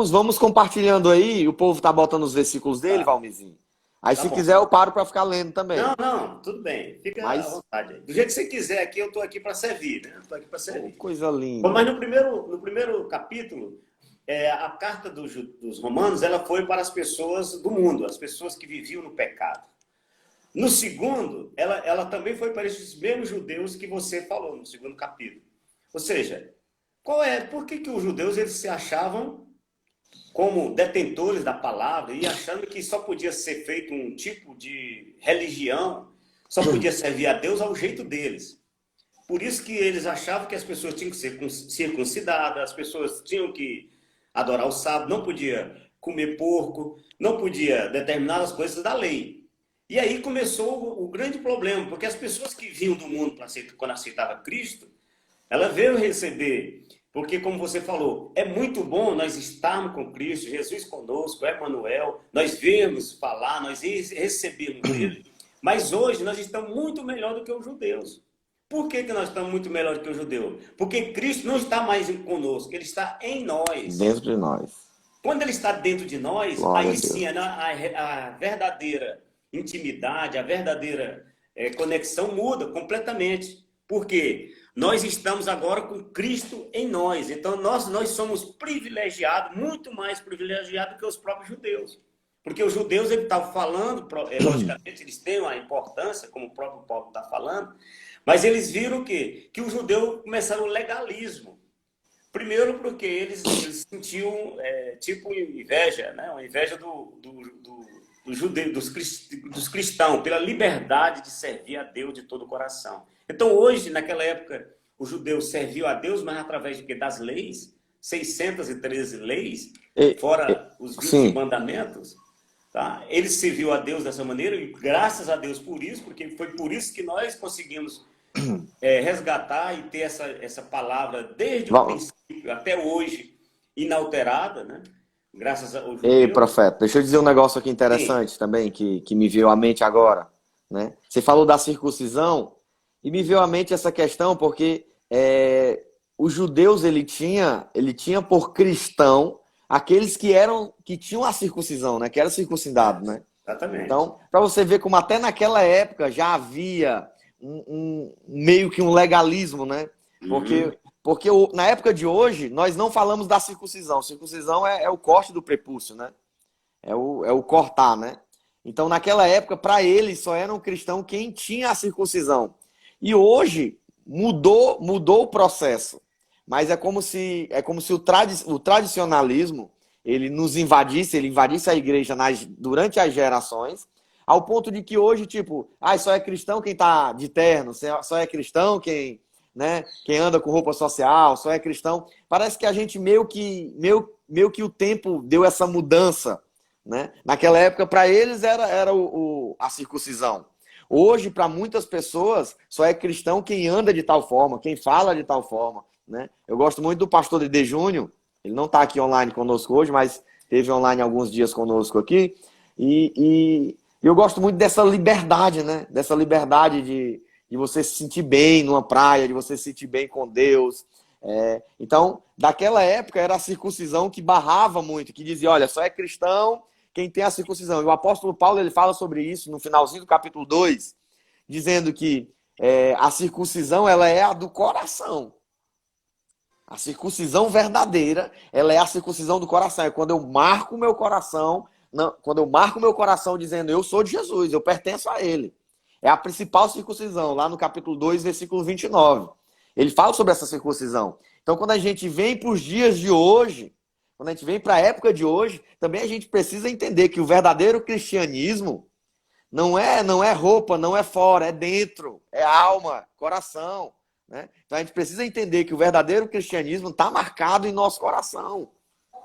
Vamos compartilhando aí, o povo tá botando os versículos dele, Valmirzinho. Aí se quiser eu paro para ficar lendo também. Não, tudo bem. Fica à vontade. Do jeito que você quiser aqui, eu tô aqui para servir, né? Eu tô aqui para servir. Coisa linda. Mas no primeiro capítulo, a carta dos Romanos, ela foi para as pessoas do mundo, as pessoas que viviam no pecado. No segundo, ela também foi para esses mesmos judeus que você falou no segundo capítulo. Ou seja, por que os judeus eles se achavam como detentores da palavra e achando que só podia ser feito um tipo de religião, só podia servir a Deus ao jeito deles. Por isso que eles achavam que as pessoas tinham que ser circuncidadas, as pessoas tinham que adorar o sábado, não podia comer porco, não podia determinadas coisas da lei. E aí começou o grande problema, porque as pessoas que vinham do mundo quando aceitavam Cristo, ela veio receber, porque como você falou, é muito bom nós estarmos com Cristo, Jesus conosco, Emmanuel, nós vermos falar, nós recebermos Ele, mas hoje nós estamos muito melhor do que os judeus. Por que nós estamos muito melhor do que os judeus? Porque Cristo não está mais conosco, Ele está em nós. Dentro de nós. Quando Ele está dentro de nós, Glória a aí Deus. sim a verdadeira intimidade, a verdadeira conexão muda completamente. Por quê? Nós estamos agora com Cristo em nós. Então, nós somos privilegiados, muito mais privilegiados que os próprios judeus. Porque os judeus, ele estavam falando, logicamente, eles têm uma importância, como o próprio Paulo está falando, mas eles viram o quê? Que os judeus começaram o legalismo. Primeiro porque eles sentiam tipo inveja, né? Uma inveja dos judeus, dos cristãos, pela liberdade de servir a Deus de todo o coração. Então hoje, naquela época, os judeus serviam a Deus, mas através de quê? Das leis, 613 leis, fora os 20 sim. mandamentos. Tá? Eles serviam a Deus dessa maneira, e graças a Deus por isso, porque foi por isso que nós conseguimos resgatar e ter essa palavra desde o princípio até hoje, inalterada, né? Graças ao judeu. Ei, profeta, deixa eu dizer um negócio aqui interessante Sim. também, que me veio à mente agora, né? Você falou da circuncisão, e me veio à mente essa questão, porque os judeus, ele tinha por cristão aqueles que tinham a circuncisão, né? Que era circuncidado, né? Exatamente. Então, para você ver como até naquela época já havia meio que um legalismo, né? Porque na época de hoje, nós não falamos da circuncisão. Circuncisão é o corte do prepúcio, né? É o cortar, né? Então, naquela época, para eles, só era um cristão quem tinha a circuncisão. E hoje, mudou o processo. Mas é como se o tradicionalismo, ele invadisse a igreja durante as gerações, ao ponto de que hoje, tipo, só é cristão quem tá de terno, só é cristão quem anda com roupa social, só é cristão. Parece que a gente meio que o tempo deu essa mudança, né? Naquela época, para eles, era a circuncisão. Hoje, para muitas pessoas, só é cristão quem anda de tal forma, quem fala de tal forma, né? Eu gosto muito do pastor Dede Júnior, ele não está aqui online conosco hoje, mas esteve online alguns dias conosco aqui, e eu gosto muito dessa liberdade, né? Dessa liberdade de você se sentir bem numa praia, de você se sentir bem com Deus. Então, daquela época, era a circuncisão que barrava muito, que dizia, olha, só é cristão quem tem a circuncisão. E o apóstolo Paulo, ele fala sobre isso no finalzinho do capítulo 2, dizendo que a circuncisão, ela é a do coração. A circuncisão verdadeira, ela é a circuncisão do coração. É quando eu marco o meu coração, dizendo, eu sou de Jesus, eu pertenço a ele. É a principal circuncisão, lá no capítulo 2, versículo 29. Ele fala sobre essa circuncisão. Então, quando a gente vem para os dias de hoje, quando a gente vem para a época de hoje, também a gente precisa entender que o verdadeiro cristianismo não é roupa, não é fora, é dentro, é alma, coração. Né? Então a gente precisa entender que o verdadeiro cristianismo está marcado em nosso coração.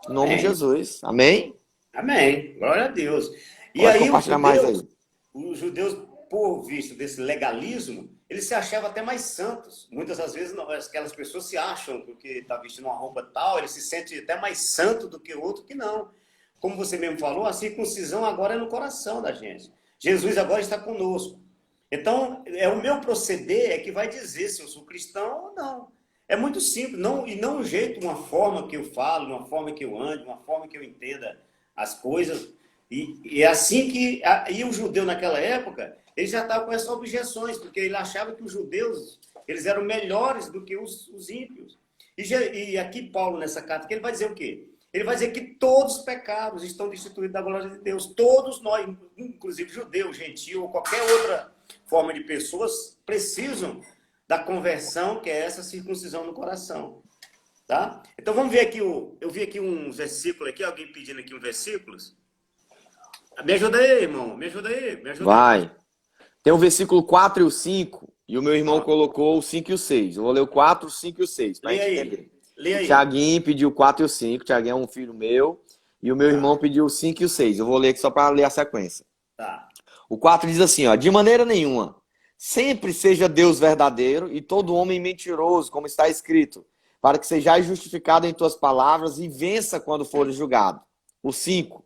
Em nome de Jesus. Amém? Amém. Glória a Deus. E Pode aí compartilhar mais aí. Os judeus, por visto desse legalismo, eles se achavam até mais santos. Muitas das vezes aquelas pessoas se acham, porque está vestindo uma roupa tal, ele se sente até mais santo do que o outro, que não. Como você mesmo falou, a circuncisão agora é no coração da gente. Jesus agora está conosco. Então, o meu proceder é que vai dizer se eu sou cristão ou não. É muito simples, e não um jeito, uma forma que eu falo, uma forma que eu ande, uma forma que eu entenda as coisas. E é assim que... E o judeu naquela época, ele já estava com essas objeções, porque ele achava que os judeus, eles eram melhores do que os ímpios. E aqui Paulo, nessa carta, que ele vai dizer o quê? Ele vai dizer que todos os pecados estão destituídos da glória de Deus. Todos nós, inclusive judeu, gentil ou qualquer outra forma de pessoas, precisam da conversão, que é essa circuncisão no coração. Tá? Então vamos ver aqui, eu vi aqui uns versículos, aqui, alguém pedindo aqui uns versículos. Me ajuda aí, irmão, me ajuda aí. Vai. Tem o versículo 4 e o 5, e o meu irmão colocou o 5 e o 6. Eu vou ler o 4, o 5 e o 6, para a gente entender. Lê aí. O Tiaguinho pediu o 4 e o 5, o Tiaguinho é um filho meu, e o meu Tá, irmão pediu o 5 e o 6. Eu vou ler aqui só para ler a sequência. tá. O 4 diz assim, ó, de maneira nenhuma, sempre seja Deus verdadeiro e todo homem mentiroso, como está escrito, para que sejais justificado em tuas palavras e vença quando fores julgado. O 5,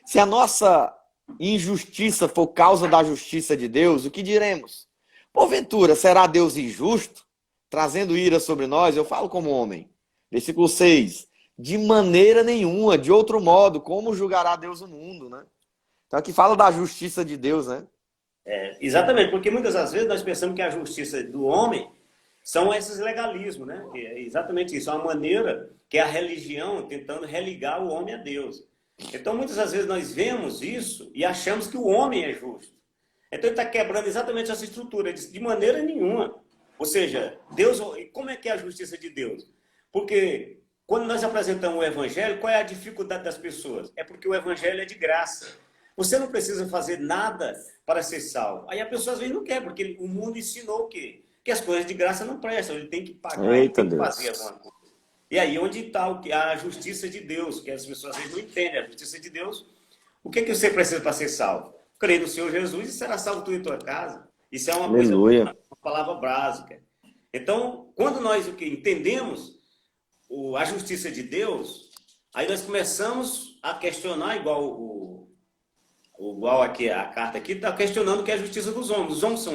se a nossa injustiça for causa da justiça de Deus, o que diremos? Porventura, será Deus injusto, trazendo ira sobre nós? Eu falo como homem. Versículo 6, de maneira nenhuma, de outro modo, como julgará Deus o mundo, né? Então aqui fala da justiça de Deus, né? Exatamente, porque muitas das vezes nós pensamos que a justiça do homem são esses legalismos, né? Que é exatamente isso, é uma maneira que é a religião tentando religar o homem a Deus. Então, muitas das vezes nós vemos isso e achamos que o homem é justo. Então, ele está quebrando exatamente essa estrutura. Ele diz, de maneira nenhuma. Ou seja, Deus, como é que é a justiça de Deus? Porque quando nós apresentamos o evangelho, qual é a dificuldade das pessoas? É porque o evangelho é de graça. Você não precisa fazer nada para ser salvo. Aí a pessoa às vezes não quer, porque o mundo ensinou o quê? Que as coisas de graça não prestam, ele tem que pagar, ele Eita tem que Deus. fazer alguma coisa. E aí onde está a justiça de Deus, que as pessoas às vezes não entendem. A justiça de Deus, o que é que você precisa para ser salvo? Crer no Senhor Jesus e será salvo tu e tua casa. Isso é uma coisa, Aleluia. uma palavra básica. Então, quando nós entendemos a justiça de Deus, aí nós começamos a questionar, igual aqui a carta aqui está questionando o que é a justiça dos homens. Os homens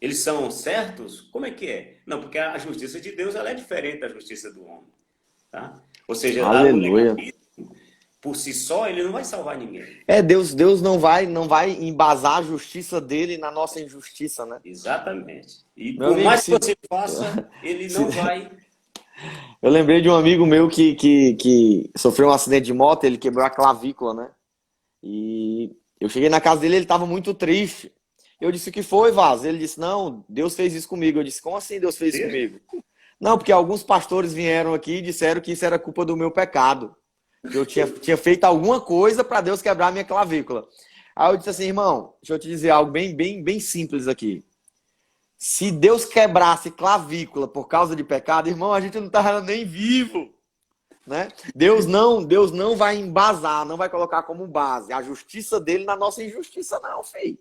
eles são certos? Como é que é? Não, porque a justiça de Deus ela é diferente da justiça do homem, tá? Ou seja, o Aleluia. legalismo, por si só, ele não vai salvar ninguém. Deus não vai embasar a justiça dele na nossa injustiça, né? Exatamente. E Meu por amigo, mais que você faça, ele não vai. Eu lembrei de um amigo meu que sofreu um acidente de moto, ele quebrou a clavícula, né? E eu cheguei na casa dele, ele estava muito triste. Eu disse, o que foi, Vaz? Ele disse, não, Deus fez isso comigo. Eu disse, como assim Deus fez isso comigo? Não, porque alguns pastores vieram aqui e disseram que isso era culpa do meu pecado. Que eu tinha feito alguma coisa para Deus quebrar a minha clavícula. Aí eu disse assim, irmão, deixa eu te dizer algo bem simples aqui. Se Deus quebrasse clavícula por causa de pecado, irmão, a gente não estava nem vivo. Né? Deus não vai embasar, não vai colocar como base a justiça dele na nossa injustiça, não, filho.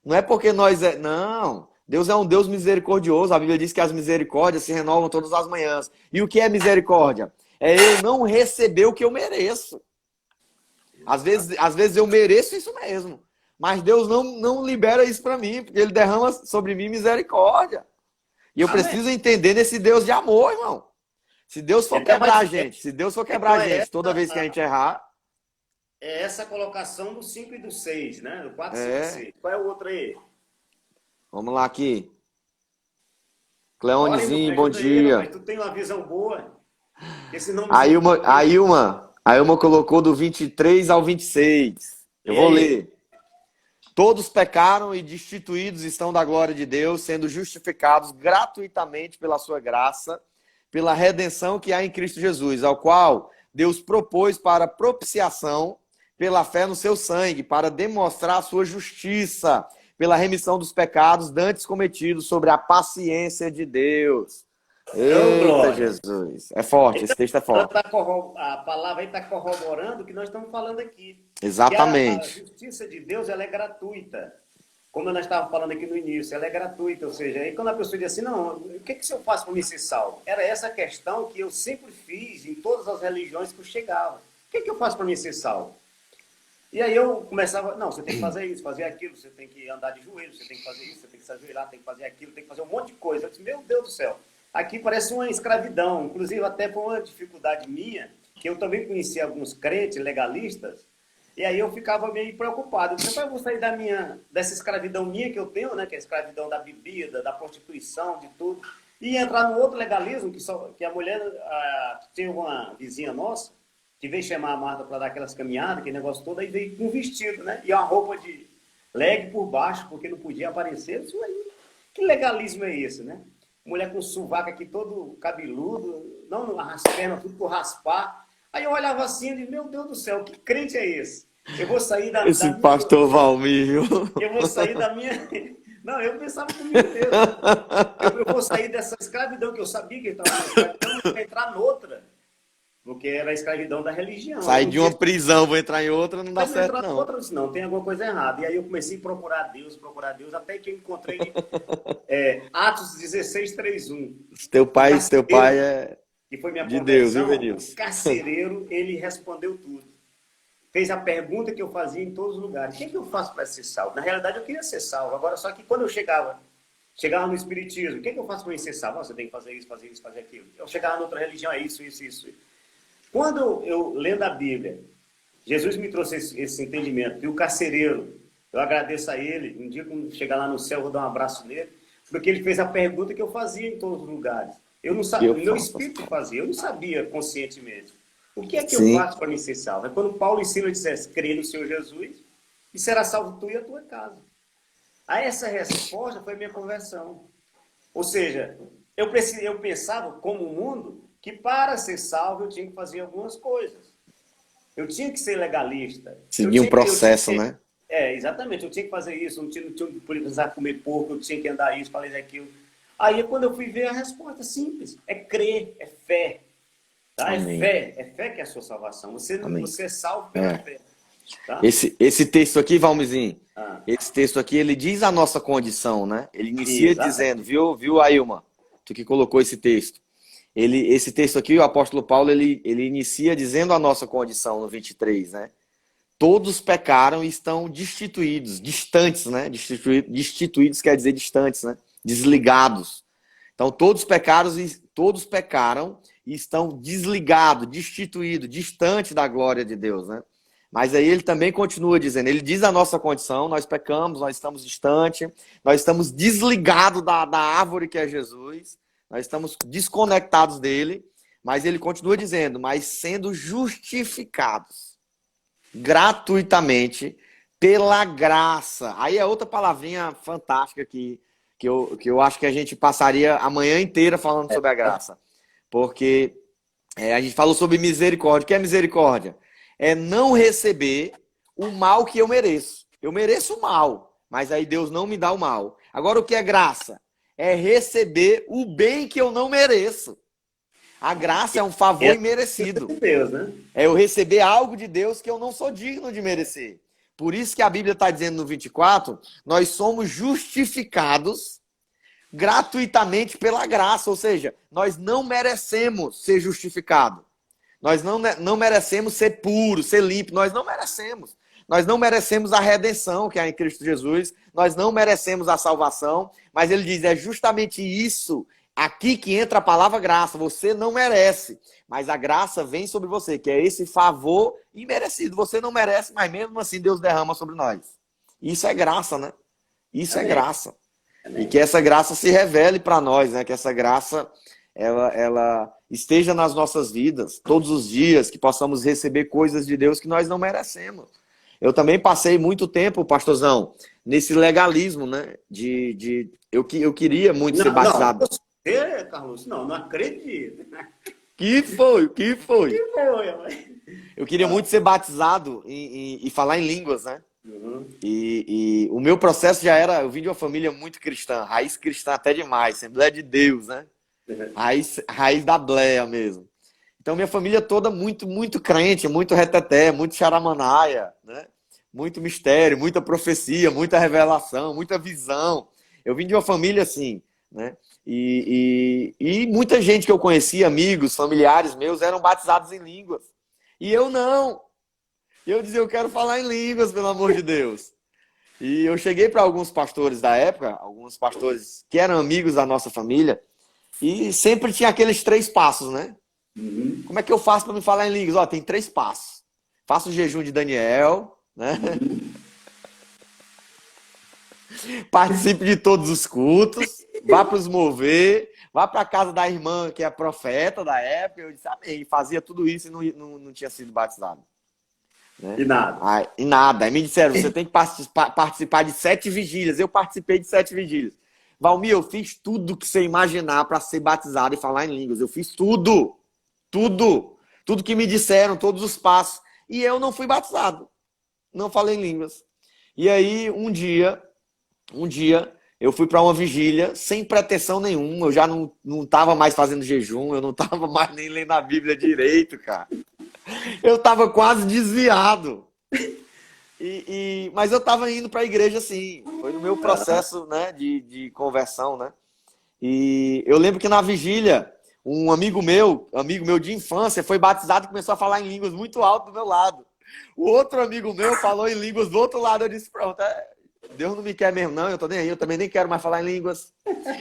Não é porque nós não, Deus é um Deus misericordioso. A Bíblia diz que as misericórdias se renovam todas as manhãs. E o que é misericórdia? É eu não receber o que eu mereço. Às vezes eu mereço isso mesmo. Mas Deus não libera isso para mim, porque Ele derrama sobre mim misericórdia. E eu preciso entender nesse Deus de amor, irmão. Se Deus for quebrar a gente, toda vez que a gente errar... É essa colocação do 5 e do 6, né? Do 4, 5 e 6. Qual é o outro aí? Vamos lá aqui. Cleonezinho, bom dia. Mas tu tem uma visão boa. Esse nome A Ilma colocou do 23 ao 26. Eu vou ler. Todos pecaram e destituídos estão da glória de Deus, sendo justificados gratuitamente pela sua graça, pela redenção que há em Cristo Jesus, ao qual Deus propôs para propiciação pela fé no seu sangue, para demonstrar a sua justiça, pela remissão dos pecados dantes cometidos sobre a paciência de Deus. Eita, Jesus. É forte, esse texto é forte. A palavra aí está corroborando o que nós estamos falando aqui. Exatamente. A justiça de Deus ela é gratuita. Como nós estávamos falando aqui no início, ela é gratuita. Ou seja, aí quando a pessoa diz assim, não, o que eu faço para me ser salvo? Era essa questão que eu sempre fiz em todas as religiões que eu chegava. O que eu faço para me ser salvo? E aí eu começava, não, você tem que fazer isso, fazer aquilo, você tem que andar de joelhos, você tem que fazer isso, você tem que se ajoelhar, tem que fazer aquilo, tem que fazer um monte de coisa. Eu disse, meu Deus do céu, aqui parece uma escravidão. Inclusive até foi uma dificuldade minha, que eu também conheci alguns crentes legalistas, e aí eu ficava meio preocupado. Eu disse, eu vou sair dessa escravidão minha que eu tenho, né, que é a escravidão da bebida, da prostituição, de tudo, e entrar no outro legalismo, que a mulher, tinha uma vizinha nossa, que veio chamar a Marta para dar aquelas caminhadas, aquele negócio todo, aí veio com um vestido, né? E uma roupa de leg por baixo, porque não podia aparecer. Isso aí, que legalismo é esse, né? Mulher com sovaco aqui todo cabeludo, não as pernas tudo por raspar. Aí eu olhava assim e disse, meu Deus do céu, que crente é esse? Eu vou sair da Esse pastor Valmir. Eu vou sair da minha... Não, eu pensava comigo mesmo. Eu vou sair dessa escravidão, que eu sabia que ele estava na escravidão, e vou entrar noutra. porque era a escravidão da religião. Sair de uma prisão, vou entrar em outra, não dá certo, não. Outra, eu disse, não, tem alguma coisa errada. E aí eu comecei a procurar Deus, até que eu encontrei Atos 16:31. Teu pai é Que foi minha de Deus, viu, conversão, Benilson? o carcereiro, ele respondeu tudo. Fez a pergunta que eu fazia em todos os lugares. O que é que eu faço para ser salvo? Na realidade, eu queria ser salvo. Agora, só que quando eu chegava no Espiritismo, o que é que eu faço para ser salvo? Você tem que fazer isso, fazer aquilo. Eu chegava em outra religião, é isso. Quando eu lendo a Bíblia, Jesus me trouxe esse entendimento. E o carcereiro, eu agradeço a ele. Um dia, quando chegar lá no céu, eu vou dar um abraço nele. Porque ele fez a pergunta que eu fazia em todos os lugares. Eu não sabia, o meu espírito fazia, eu não sabia conscientemente. O que é que eu faço para me ser salvo? É quando Paulo ensina, dissesse, crê no Senhor Jesus e será salvo tu e a tua casa. Aí essa resposta foi a minha conversão. Ou seja, eu pensava, como o mundo, que para ser salvo eu tinha que fazer algumas coisas. Eu tinha que ser legalista. Seguir um processo, né? Exatamente. Eu tinha que fazer isso, não tinha que precisar comer porco, eu tinha que andar isso, fazer aquilo. Aí quando eu fui ver a resposta simples, é crer, é fé. Tá? É fé que é a sua salvação. Você é salvo pela fé. Tá? Esse texto aqui, Valmizinho, esse texto aqui, ele diz a nossa condição, né? Ele inicia dizendo, viu, Ailma? Tu que colocou esse texto. Esse texto aqui, o apóstolo Paulo, ele inicia dizendo a nossa condição no 23, né? Todos pecaram e estão destituídos, distantes, né? Destituídos quer dizer distantes, né? Desligados. Então, todos pecaram e estão desligados, destituídos, distantes da glória de Deus, né? Mas aí ele também continua dizendo, ele diz a nossa condição, nós pecamos, nós estamos distantes, nós estamos desligados da árvore que é Jesus, nós estamos desconectados dele, mas ele continua dizendo, mas sendo justificados gratuitamente pela graça. Aí é outra palavrinha fantástica que eu acho que a gente passaria a manhã inteira falando sobre a graça. Porque a gente falou sobre misericórdia. O que é misericórdia? É não receber o mal que eu mereço. Eu mereço o mal, mas aí Deus não me dá o mal. Agora, o que é graça? É receber o bem que eu não mereço. A graça é um favor imerecido. Deus, né? É eu receber algo de Deus que eu não sou digno de merecer. Por isso que a Bíblia está dizendo no 24, nós somos justificados gratuitamente pela graça. Ou seja, nós não merecemos ser justificados. Nós não merecemos ser puros, ser limpos. Nós não merecemos. Nós não merecemos a redenção que há em Cristo Jesus. Nós não merecemos a salvação. Mas ele diz, é justamente isso aqui que entra a palavra graça. Você não merece. Mas a graça vem sobre você, que é esse favor imerecido. Você não merece, mas mesmo assim Deus derrama sobre nós. Isso é graça, né? Isso é graça. E que essa graça se revele para nós, né? Que essa graça ela esteja nas nossas vidas todos os dias, que possamos receber coisas de Deus que nós não merecemos. Eu também passei muito tempo, pastorzão, nesse legalismo, né? Eu queria muito ser batizado. Não, você, Carlos, não acredito. Que foi? Que foi? Eu queria muito ser batizado e falar em línguas, né? Uhum. E o meu processo já era... Eu vim de uma família muito cristã, raiz cristã até demais, Assembleia de Deus, né? Raiz da Bleia mesmo. Então, minha família toda muito crente, muito reteté, muito charamanaia, né? Muito mistério, muita profecia, muita revelação, muita visão. Eu vim de uma família assim, né? E muita gente que eu conhecia, amigos, familiares meus, eram batizados em línguas. E eu não. Eu dizia, eu quero falar em línguas, pelo amor de Deus. E eu cheguei para alguns pastores da época, alguns pastores que eram amigos da nossa família, e sempre tinha aqueles 3 passos, né? Uhum. Como é que eu faço para me falar em línguas? Ó, tem 3 passos. Faça o jejum de Daniel, né? Participe de todos os cultos, vá para os mover, vá para a casa da irmã que é profeta da época. Eu disse, amém. Fazia tudo isso e não tinha sido batizado. Né? E nada. E nada. Aí me disseram, você tem que participar de 7 vigílias. Eu participei de 7 vigílias. Valmir, eu fiz tudo que você imaginar para ser batizado e falar em línguas. Eu fiz tudo. Tudo que me disseram, todos os passos. E eu não fui batizado. Não falei em línguas. E aí, um dia, Eu fui para uma vigília sem pretensão nenhuma. Eu já não tava mais fazendo jejum, eu não tava mais nem lendo a Bíblia direito, cara. Eu tava quase desviado. Mas eu tava indo para a igreja, sim. Foi no meu processo, né, de conversão, né? E eu lembro que na vigília, um amigo meu de infância, foi batizado e começou a falar em línguas muito alto do meu lado. O outro amigo meu falou em línguas do outro lado. Eu disse, pronto, Deus não me quer mesmo, não. Eu tô nem aí, eu também nem quero mais falar em línguas.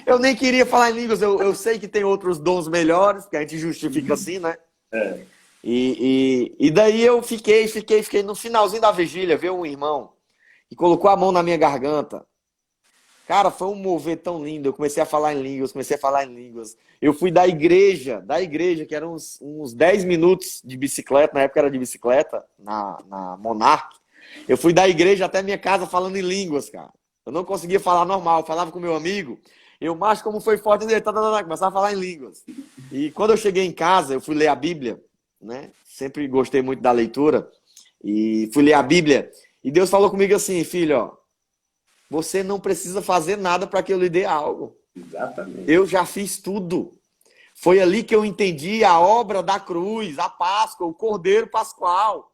Eu nem queria falar em línguas. Eu sei que tem outros dons melhores, que a gente justifica assim, né? É. E daí eu fiquei. No finalzinho da vigília, veio um irmão e colocou a mão na minha garganta. Cara, foi um mover tão lindo. Eu comecei a falar em línguas. Eu fui da igreja, que eram uns 10 minutos de bicicleta, na época era de bicicleta, na Monarch. Eu fui da igreja até minha casa falando em línguas, cara. Eu não conseguia falar normal, eu falava com meu amigo. Mas como foi forte, ele começava a falar em línguas. E quando eu cheguei em casa, eu fui ler a Bíblia, né? Sempre gostei muito da leitura. E fui ler a Bíblia. E Deus falou comigo assim, filho, ó, você não precisa fazer nada para que eu lhe dê algo. Exatamente. Eu já fiz tudo. Foi ali que eu entendi a obra da cruz, a Páscoa, o Cordeiro Pascual.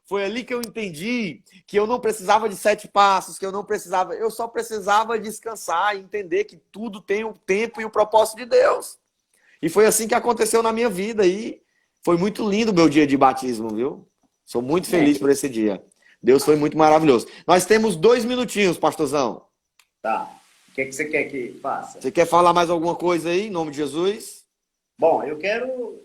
Foi ali que eu entendi que eu não precisava de 7 passos, eu só precisava descansar e entender que tudo tem o tempo e o propósito de Deus. E foi assim que aconteceu na minha vida e foi muito lindo o meu dia de batismo, viu? Sou muito feliz por esse dia. Deus foi muito maravilhoso. Nós temos 2 minutinhos, pastorzão. Tá. O que você quer que faça? Você quer falar mais alguma coisa aí, em nome de Jesus? Bom, eu quero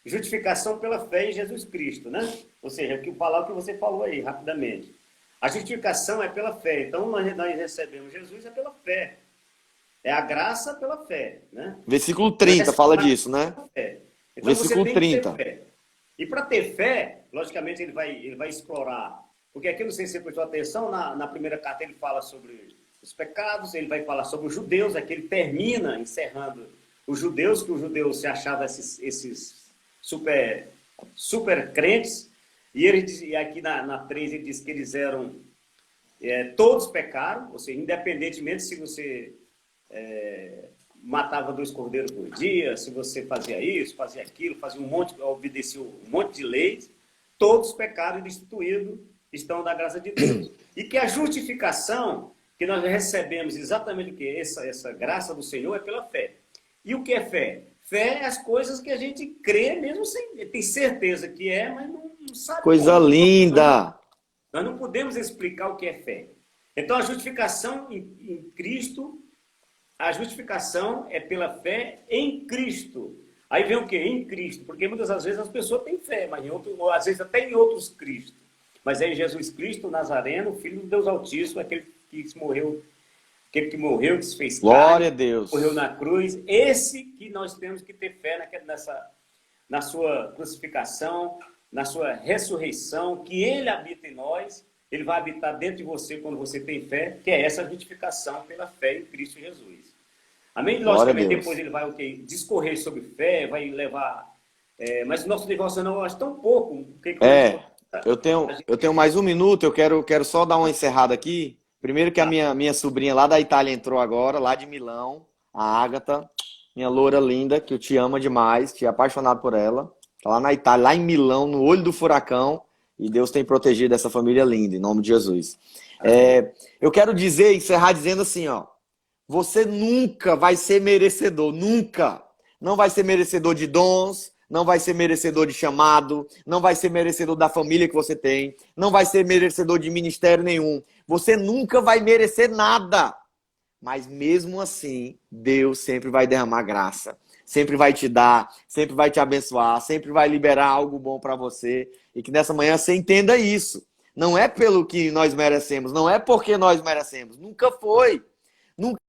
justificação pela fé em Jesus Cristo, né? Ou seja, falar o que você falou aí, rapidamente. A justificação é pela fé. Então, nós recebemos Jesus é pela fé. É a graça pela fé, né? Versículo 30 fala disso, né? Então, Versículo você tem que 30. ter fé. E para ter fé, logicamente, ele vai explorar. Porque aqui, não sei se você prestou atenção, na primeira carta ele fala sobre os pecados, ele vai falar sobre os judeus, aqui ele termina encerrando os judeus, que os judeus se achavam esses super crentes. E ele diz, e aqui na 3 ele diz que eles eram, todos pecaram, ou seja, independentemente se você matava 2 cordeiros por dia, se você fazia isso, fazia aquilo, obedecia um monte de leis, todos pecaram e destituídos estão da graça de Deus. E que a justificação que nós recebemos exatamente o que? Essa graça do Senhor é pela fé. E o que é fé? Fé é as coisas que a gente crê, mesmo sem tem certeza que mas não sabe. Coisa como. linda! Nós não podemos explicar o que é fé. Então, a justificação em Cristo, a justificação é pela fé em Cristo. Aí vem o quê? Em Cristo. Porque muitas das vezes as pessoas têm fé, mas às vezes até em outros Cristos. Mas é em Jesus Cristo, Nazareno, Filho do Deus Altíssimo, aquele que morreu, que se fez carne. Glória a Deus. Morreu na cruz. Esse que nós temos que ter fé na sua crucificação, na sua ressurreição, que ele habita em nós, ele vai habitar dentro de você quando você tem fé, que é essa justificação pela fé em Cristo Jesus. Amém? Logicamente, depois ele vai discorrer sobre fé, vai levar... mas o nosso devocional eu acho tão pouco. Eu tenho mais 1 minuto, eu quero só dar uma encerrada aqui. Primeiro que a minha sobrinha lá da Itália entrou agora, lá de Milão, a Ágata, minha loura linda, que eu te amo demais, te apaixonado por ela. Tá lá na Itália, lá em Milão, no olho do furacão, e Deus tem protegido essa família linda, em nome de Jesus. Eu quero encerrar dizendo assim, ó, você nunca vai ser merecedor, nunca. Não vai ser merecedor de dons, não vai ser merecedor de chamado, não vai ser merecedor da família que você tem, não vai ser merecedor de ministério nenhum. Você nunca vai merecer nada. Mas mesmo assim, Deus sempre vai derramar graça. Sempre vai te dar, sempre vai te abençoar, sempre vai liberar algo bom para você. E que nessa manhã você entenda isso. Não é pelo que nós merecemos, não é porque nós merecemos. Nunca foi. Nunca